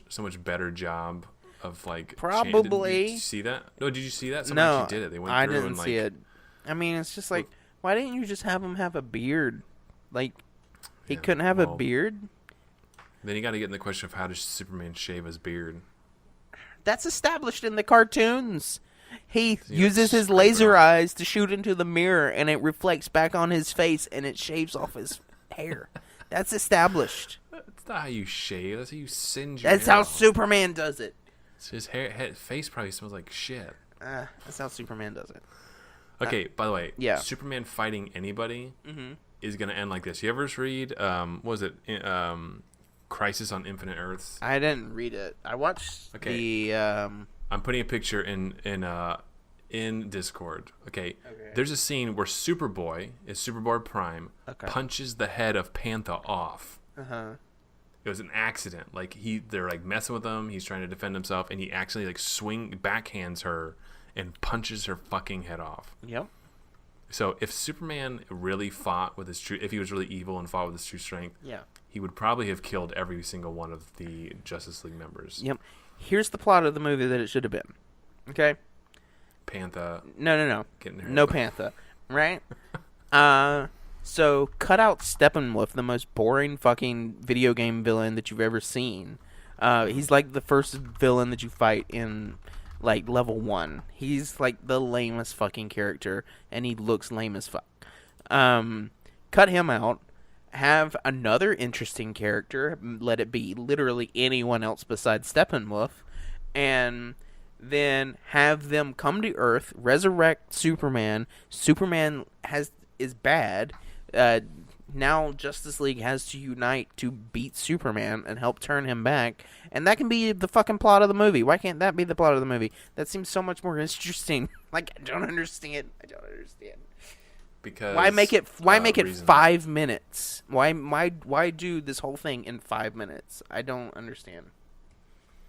Speaker 2: so much better job of like
Speaker 1: probably?
Speaker 2: Did you see that? No, did you see that? Someone
Speaker 1: No,
Speaker 2: actually did it. They went
Speaker 1: I
Speaker 2: through
Speaker 1: didn't
Speaker 2: and, like,
Speaker 1: see it. I mean, it's just like, why didn't you just have him have a beard? Like, he couldn't have a beard?
Speaker 2: Then you got to get in the question of how does Superman shave his beard?
Speaker 1: That's established in the cartoons. He uses his laser eyes to shoot into the mirror, and it reflects back on his face, and it shaves off his hair. That's established.
Speaker 2: That's not how you shave. That's how you singe your
Speaker 1: That's
Speaker 2: hair
Speaker 1: how
Speaker 2: off.
Speaker 1: Superman does it.
Speaker 2: His face probably smells like shit.
Speaker 1: That's how Superman does it.
Speaker 2: Okay, by the way,
Speaker 1: yeah.
Speaker 2: Superman fighting anybody is going to end like this. You ever read, what was it, Crisis on Infinite Earths?
Speaker 1: I didn't read it. I watched the...
Speaker 2: I'm putting a picture in Discord. Okay, there's a scene where Superboy Prime, punches the head of Panther off. It was an accident. Like they're like messing with him. He's trying to defend himself, and he actually like backhands her and punches her fucking head off.
Speaker 1: Yep.
Speaker 2: So if Superman really fought with if he was really evil and fought with his true strength, he would probably have killed every single one of the Justice League members.
Speaker 1: Yep. Here's the plot of the movie that it should have been. Okay.
Speaker 2: Panther.
Speaker 1: No. No Panther. Right. So cut out Steppenwolf, the most boring fucking video game villain that you've ever seen. He's like the first villain that you fight in like level 1. He's like the lamest fucking character, and he looks lame as fuck. Cut him out. Have another interesting character. Let it be literally anyone else besides Steppenwolf, and then have them come to Earth, resurrect Superman. Superman is bad. Now Justice League has to unite to beat Superman and help turn him back, and that can be the fucking plot of the movie. Why can't that be the plot of the movie? That seems so much more interesting. Like, I don't understand.
Speaker 2: Because
Speaker 1: why make it 5 minutes? Why do this whole thing in 5 minutes? I don't understand.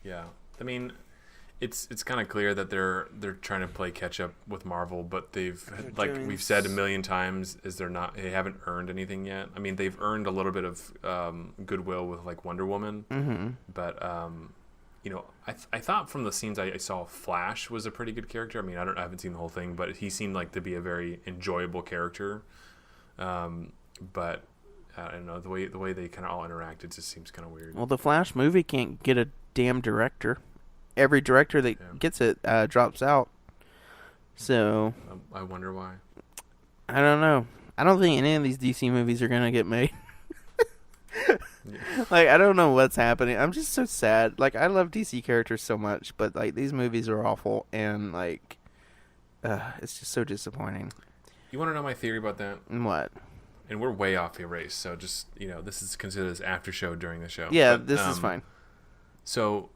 Speaker 2: Yeah, I mean, it's kind of clear that they're trying to play catch up with Marvel, but we've said a million times, they haven't earned anything yet. I mean, they've earned a little bit of goodwill with like Wonder Woman, but I thought from the scenes I saw, Flash was a pretty good character. I mean, I haven't seen the whole thing, but he seemed like to be a very enjoyable character. But I don't know, the way they kind of all interacted just seems kind of weird.
Speaker 1: Well, the Flash movie can't get a damn director. Every director that gets it drops out. So
Speaker 2: I wonder why.
Speaker 1: I don't know. I don't think any of these DC movies are gonna get made. Like, I don't know what's happening. I'm just so sad. Like, I love DC characters so much, but like these movies are awful, and like, it's just so disappointing.
Speaker 2: You want to know my theory about that?
Speaker 1: And what?
Speaker 2: And we're way off the race, so just this is considered as after show during the show.
Speaker 1: Yeah,
Speaker 2: but,
Speaker 1: this is fine.
Speaker 2: So,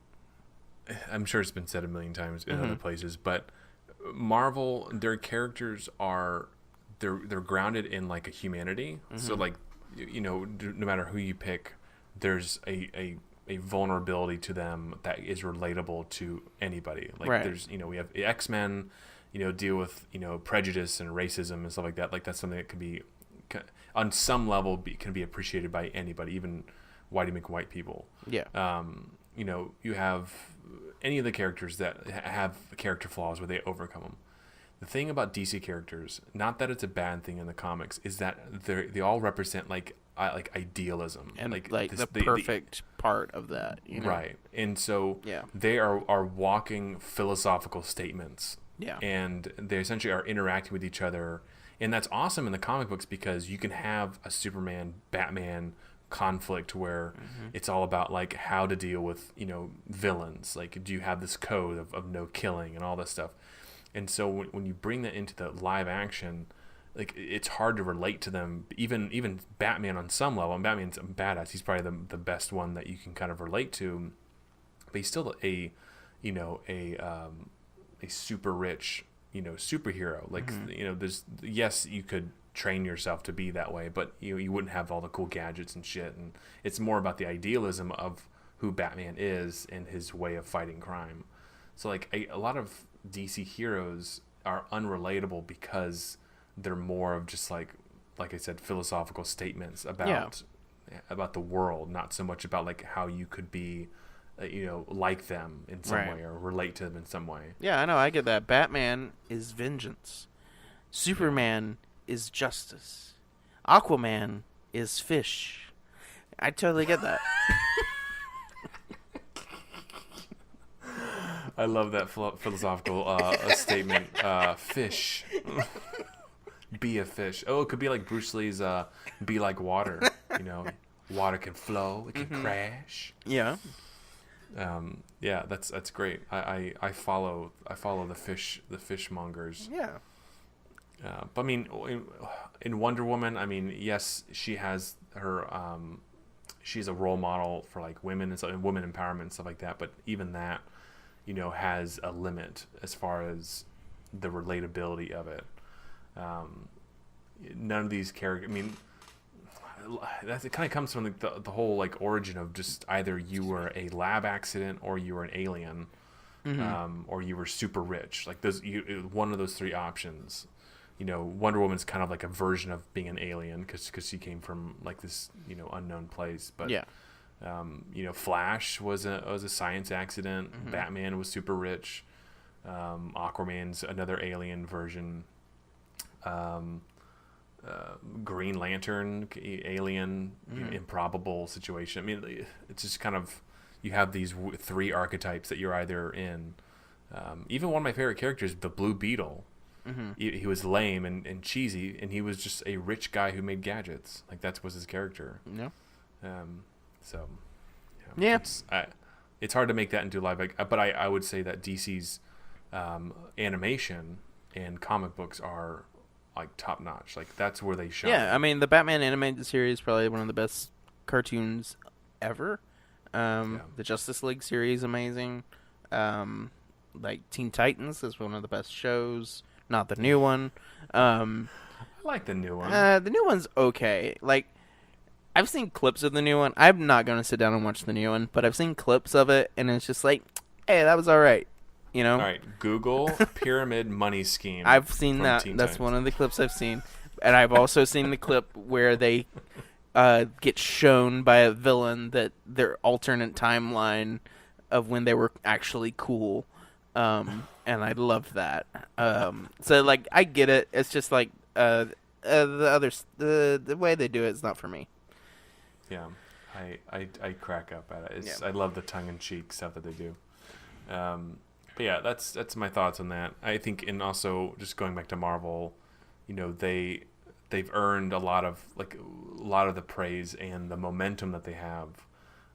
Speaker 2: I'm sure it's been said a million times in other places, but Marvel, their characters are they're grounded in like a humanity. So like, no matter who you pick, there's a vulnerability to them that is relatable to anybody. Like there's we have X-Men, deal with prejudice and racism and stuff like that. Like that's something that could be on some level can be appreciated by anybody, even white people.
Speaker 1: Yeah.
Speaker 2: You have any of the characters that have character flaws where they overcome them. The thing about DC characters, not that it's a bad thing in the comics, is that they all represent like idealism
Speaker 1: and
Speaker 2: like
Speaker 1: the perfect part of that,
Speaker 2: right? And so they are walking philosophical statements.
Speaker 1: Yeah.
Speaker 2: And they essentially are interacting with each other, and that's awesome in the comic books because you can have a Superman Batman conflict where it's all about like how to deal with villains. Like, do you have this code of no killing and all this stuff? And so when you bring that into the live action, like it's hard to relate to them. Even Batman on some level, and Batman's a badass. He's probably the best one that you can kind of relate to, but he's still a super rich superhero. Like there's yes, you could train yourself to be that way, but you wouldn't have all the cool gadgets and shit. And it's more about the idealism of who Batman is and his way of fighting crime. So like a lot of DC heroes are unrelatable because they're more of just like I said, philosophical statements about the world, not so much about like how you could be like them in some way or relate to them in some way.
Speaker 1: Yeah, I know, I get that. Batman is vengeance. Superman is justice. Aquaman is fish. I totally get that.
Speaker 2: I love that philosophical statement. Fish. Be a fish. Oh, it could be like Bruce Lee's be like water. Water can flow. It can crash.
Speaker 1: Yeah.
Speaker 2: Yeah, that's great. I follow the fishmongers.
Speaker 1: Yeah.
Speaker 2: But I mean, in Wonder Woman, I mean, yes, she has her. She's a role model for like women and stuff, and women empowerment and stuff like that. But even that, has a limit as far as the relatability of it. None of these characters. I mean, it kind of comes from the whole like origin of just either you were a lab accident or you were an alien, or you were super rich. Like one of those three options. Wonder Woman's kind of like a version of being an alien because she came from like this unknown place. But Flash was a science accident. Batman was super rich. Aquaman's another alien version. Green Lantern, alien, improbable situation. I mean, it's just kind of you have these three archetypes that you're either in. Even one of my favorite characters, the Blue Beetle. He was lame and cheesy, and he was just a rich guy who made gadgets. Like that was his character.
Speaker 1: Yeah.
Speaker 2: So.
Speaker 1: Yeah.
Speaker 2: It's hard to make that into live, but I would say that DC's animation and comic books are like top notch. Like that's where they shine.
Speaker 1: Yeah, I mean the Batman animated series is probably one of the best cartoons ever. The Justice League series amazing. Like Teen Titans is one of the best shows. Not the new one.
Speaker 2: I like the new one.
Speaker 1: The new one's okay. Like I've seen clips of the new one. I'm not going to sit down and watch the new one, but I've seen clips of it, and it's just like, hey, that was all right. All
Speaker 2: right, Google pyramid money scheme.
Speaker 1: I've seen that. That's one of the clips I've seen. And I've also seen the clip where they get shown by a villain that their alternate timeline of when they were actually cool. And I loved that. So, like, I get it. It's just like the way they do it is not for me.
Speaker 2: Yeah, I crack up at it. I love the tongue-in-cheek stuff that they do. But yeah, that's my thoughts on that. I think, and also just going back to Marvel, they they've earned a lot of the praise and the momentum that they have,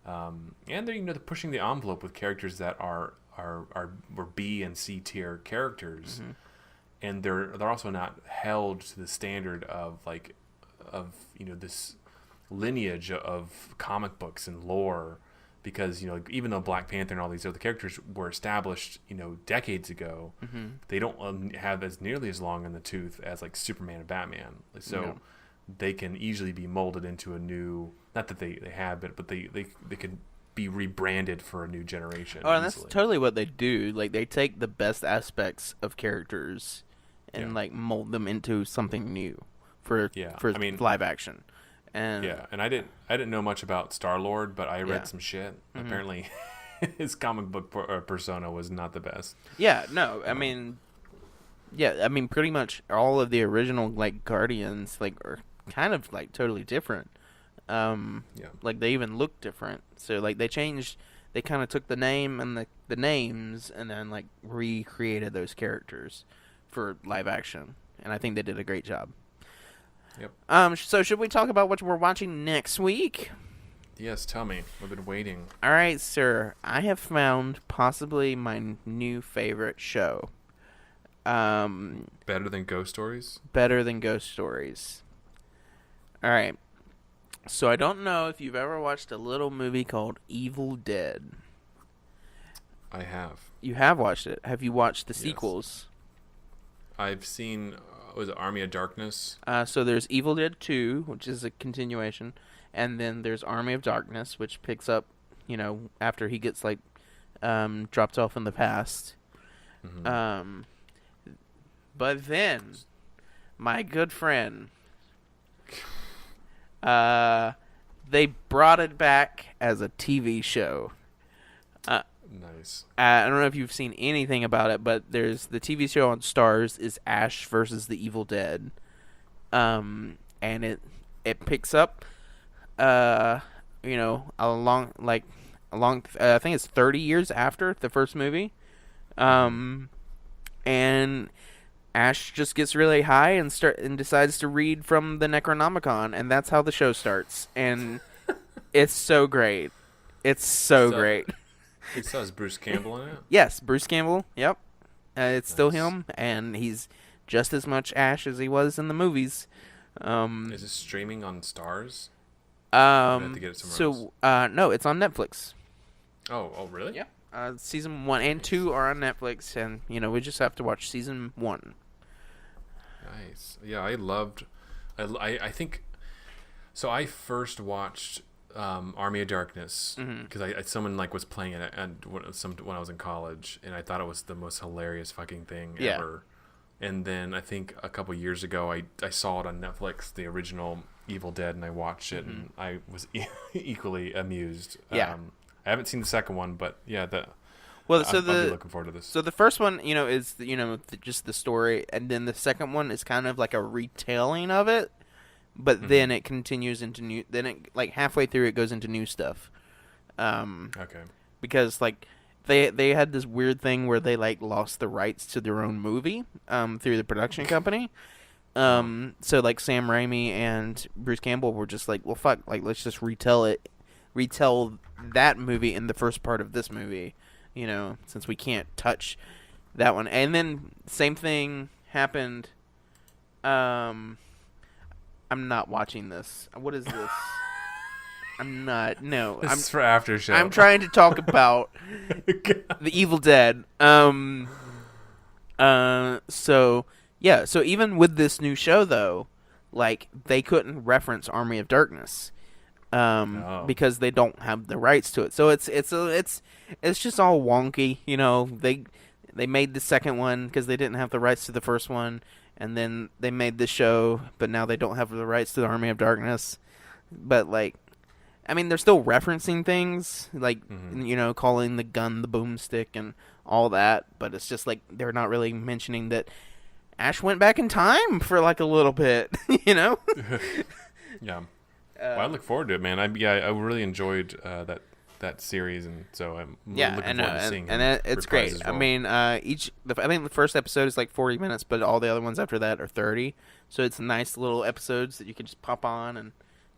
Speaker 2: and they're they're pushing the envelope with characters that were B and C tier characters, and they're also not held to the standard of this lineage of comic books and lore, because even though Black Panther and all these other characters were established decades ago, they don't have as nearly as long in the tooth as like Superman and Batman, so they can easily be molded into a new, not that they have it, but they could be rebranded for a new generation.
Speaker 1: Oh, and that's totally what they do. Like, they take the best aspects of characters and like mold them into something new for live action. And
Speaker 2: and I didn't know much about Star-Lord, but I read some shit. Apparently his comic book persona was not the best.
Speaker 1: I mean pretty much all of the original like Guardians like are kind of like totally different. Like they even look different. So like they kind of took the name and the names and then like recreated those characters for live action, and I think they did a great job.
Speaker 2: Yep.
Speaker 1: So should we talk about what we're watching next week?
Speaker 2: Yes, tell me. I've been waiting.
Speaker 1: All right, sir. I have found possibly my new favorite show.
Speaker 2: Better than Ghost Stories?
Speaker 1: Better than Ghost Stories. All right. So I don't know if you've ever watched a little movie called Evil Dead.
Speaker 2: I have.
Speaker 1: You have watched it. Have you watched the sequels?
Speaker 2: I've seen... was it Army of Darkness?
Speaker 1: So there's Evil Dead 2, which is a continuation, and then there's Army of Darkness, which picks up, after he gets like dropped off in the past. But then, my good friend, they brought it back as a TV show.
Speaker 2: Nice.
Speaker 1: I don't know if you've seen anything about it, but there's the TV show on Starz is Ash versus the Evil Dead, and it picks up, along I think it's 30 years after the first movie, and Ash just gets really high and decides to read from the Necronomicon, and that's how the show starts, and it's so great. It's so great.
Speaker 2: It still has Bruce Campbell in it?
Speaker 1: Yes, Bruce Campbell. Yep. It's still him, and he's just as much Ash as he was in the movies.
Speaker 2: Is it streaming on Starz?
Speaker 1: I
Speaker 2: have to get it somewhere else?
Speaker 1: No, it's on Netflix.
Speaker 2: Oh, really?
Speaker 1: Yeah. Season 1 and 2 are on Netflix, and we just have to watch season 1.
Speaker 2: Nice. Yeah, I think. So I first watched Army of Darkness because someone like was playing it when I was in college, and I thought it was the most hilarious fucking thing ever. And then I think a couple years ago I saw it on Netflix, the original Evil Dead, and I watched it, and I was equally amused. I haven't seen the second one, but I'll be looking forward to this.
Speaker 1: So the first one, is just the story, and then the second one is kind of like a retelling of it. But then it continues into new. Then it like halfway through it goes into new stuff.
Speaker 2: Okay.
Speaker 1: Because like they had this weird thing where they like lost the rights to their own movie through the production company. So like Sam Raimi and Bruce Campbell were just like, well, fuck, like let's just retell that movie in the first part of this movie, since we can't touch that one. And then same thing happened. I'm not watching this. What is this? I'm not. No.
Speaker 2: This is for after show.
Speaker 1: I'm trying to talk about the Evil Dead. So even with this new show though, like they couldn't reference Army of Darkness, because they don't have the rights to it. So it's just all wonky. They made the second one because they didn't have the rights to the first one. And then they made this show, but now they don't have the rights to the Army of Darkness. But, like, I mean, they're still referencing things, like, calling the gun the boomstick and all that. But it's just, like, they're not really mentioning that Ash went back in time for, like, a little bit,
Speaker 2: Yeah. Well, I look forward to it, man. I really enjoyed that that series, and so I'm
Speaker 1: Yeah,
Speaker 2: looking forward to seeing him.
Speaker 1: it's
Speaker 2: reprise
Speaker 1: great.
Speaker 2: his
Speaker 1: I
Speaker 2: role.
Speaker 1: mean, I think the first episode is like 40 minutes, but all the other ones after that are 30. So it's nice little episodes that you can just pop on and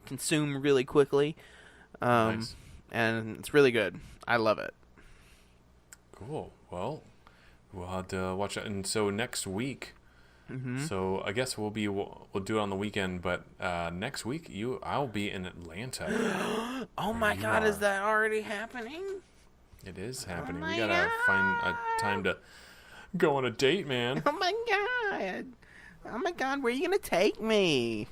Speaker 1: consume really quickly.
Speaker 2: Nice.
Speaker 1: And it's really good. I love it.
Speaker 2: Cool. Well, we'll have to watch it. And so next week,
Speaker 1: Mm-hmm.
Speaker 2: so I guess we'll do it on the weekend. But next week, I'll be in Atlanta.
Speaker 1: Oh my
Speaker 2: you
Speaker 1: God,
Speaker 2: are.
Speaker 1: is that already happening?
Speaker 2: It is happening.
Speaker 1: my
Speaker 2: We gotta find a time to go on a date, man.
Speaker 1: Oh my God. Oh my God, where are you going to take me?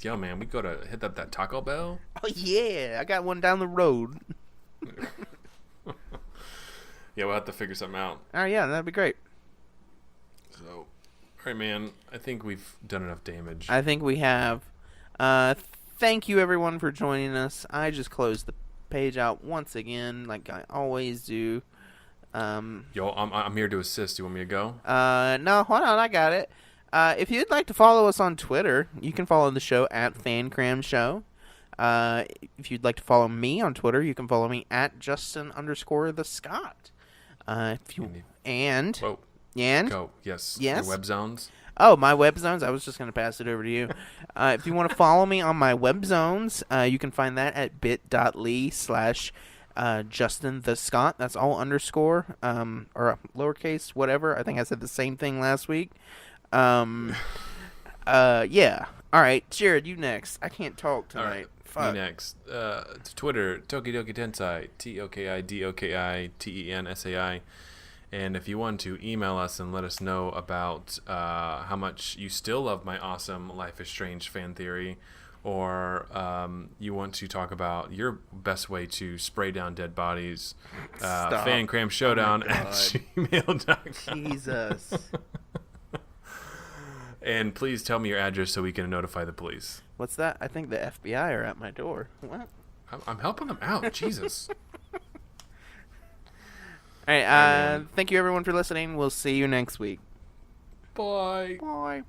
Speaker 2: Yo, man, we gotta hit up that Taco Bell.
Speaker 1: Oh yeah, I got one down the road.
Speaker 2: Yeah, we'll have to figure something out.
Speaker 1: Oh yeah, that'd be great.
Speaker 2: So, all right, man. I think we've done enough damage.
Speaker 1: I think we have. Thank you everyone for joining us. I just closed the page out once again, like I always do.
Speaker 2: Yo, I'm here to assist. You want me to go?
Speaker 1: No, hold on, I got it. If you'd like to follow us on Twitter, you can follow the show at Fan-Cram Show. If you'd like to follow me on Twitter, you can follow me at Justin_the Scott. If you and
Speaker 2: Whoa.
Speaker 1: and
Speaker 2: Go. Yes.
Speaker 1: Yes?
Speaker 2: The web zones.
Speaker 1: Oh, my web zones. I was just gonna pass it over to you. If you want to follow me on my web zones, you can find that at bit.ly/Justin the Scott. That's all underscore or lowercase, whatever. I think I said the same thing last week. Yeah. All right, Jared, you next. I can't talk tonight.
Speaker 2: All right.
Speaker 1: Fuck.
Speaker 2: Me next. Twitter, Tokidoki Tensai, TOKIDOKITENSAI. And if you want to email us and let us know about how much you still love my awesome Life is Strange fan theory, or you want to talk about your best way to spray down dead bodies,
Speaker 1: Stop.
Speaker 2: Fan-Cram Showdown
Speaker 1: Oh my
Speaker 2: at
Speaker 1: God.
Speaker 2: gmail.com.
Speaker 1: Jesus.
Speaker 2: And please tell me your address so we can notify the police.
Speaker 1: What's that? I think the FBI are at my door. What?
Speaker 2: I'm helping them out. Jesus.
Speaker 1: All right.
Speaker 2: man.
Speaker 1: Thank you everyone for listening. We'll see you next week.
Speaker 2: Bye.
Speaker 1: Bye.